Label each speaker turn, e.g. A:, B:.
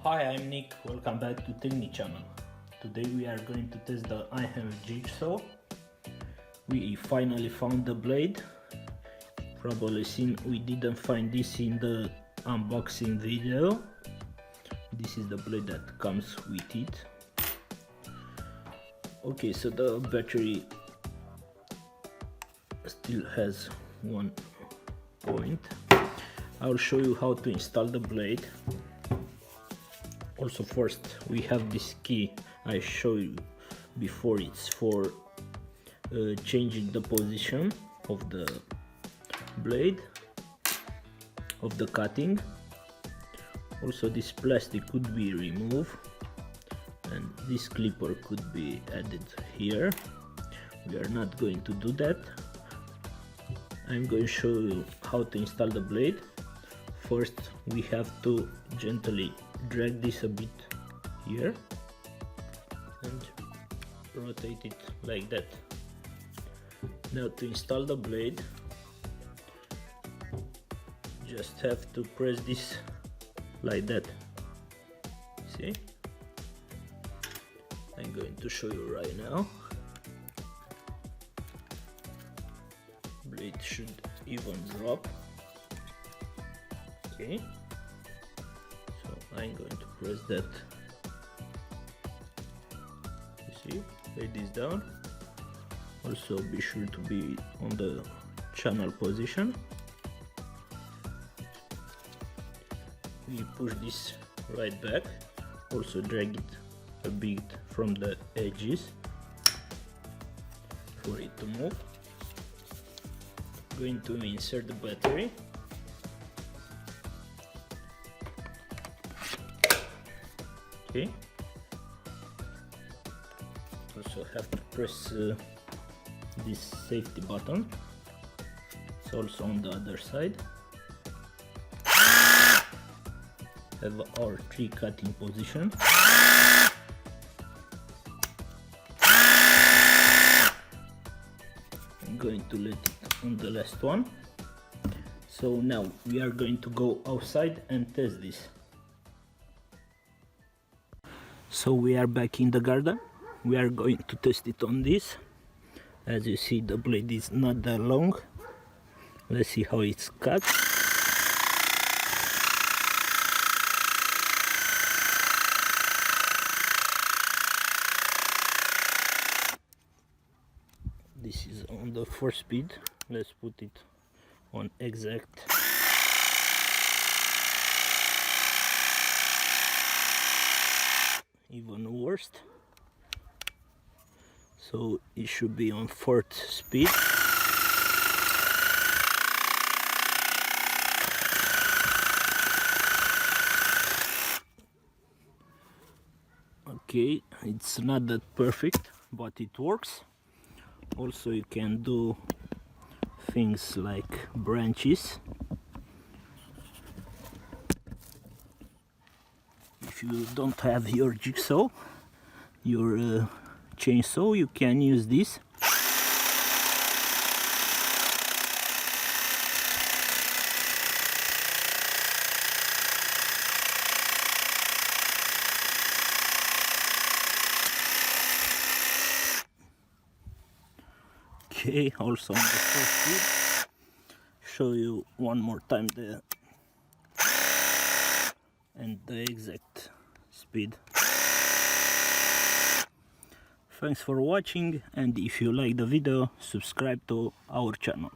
A: Hi, I'm Nick. Welcome back to Technic channel. Today we are going to test the Einhell jigsaw. We finally found the blade. Probably seen we didn't find this in the unboxing video. This is the blade that comes with it. Okay, so the battery still has 1 point. I'll show you how to install the blade. Also, first we have this key I showed you before. It's for changing the position of the blade, of the cutting. Also, this plastic could be removed and this clipper could be added here. We are not going to do that. I'm going to show you how to install the blade. First, we have to gently drag this a bit here and rotate it like that. Now, to install the blade, just have to press this like that. See? I'm going to show you right now. Blade should even drop. Okay, so I'm going to press that. You see, lay this down. Also, be sure to be on the channel position. We push this right back. Also, drag it a bit from the edges for it to move. Going to insert the battery. Okay. Also have to press this safety button. It's also on the other side. Have our tree cutting position. I'm going to let it on the last one. So now we are going to go outside and test this. So we are back in the garden. We are going to test it on this. As you see, the blade is not that long. Let's see how it's cut. This is on the 4 speed. Let's put it on exact. Even worse. So it should be on 4th speed. Okay, it's not that perfect, but it works. Also, you can do things like branches. If you don't have your jigsaw, your chainsaw, you can use this. Okay, also on the first speed. Show you one more time the exact speed. Thanks for watching, and if you like the video, subscribe to our channel.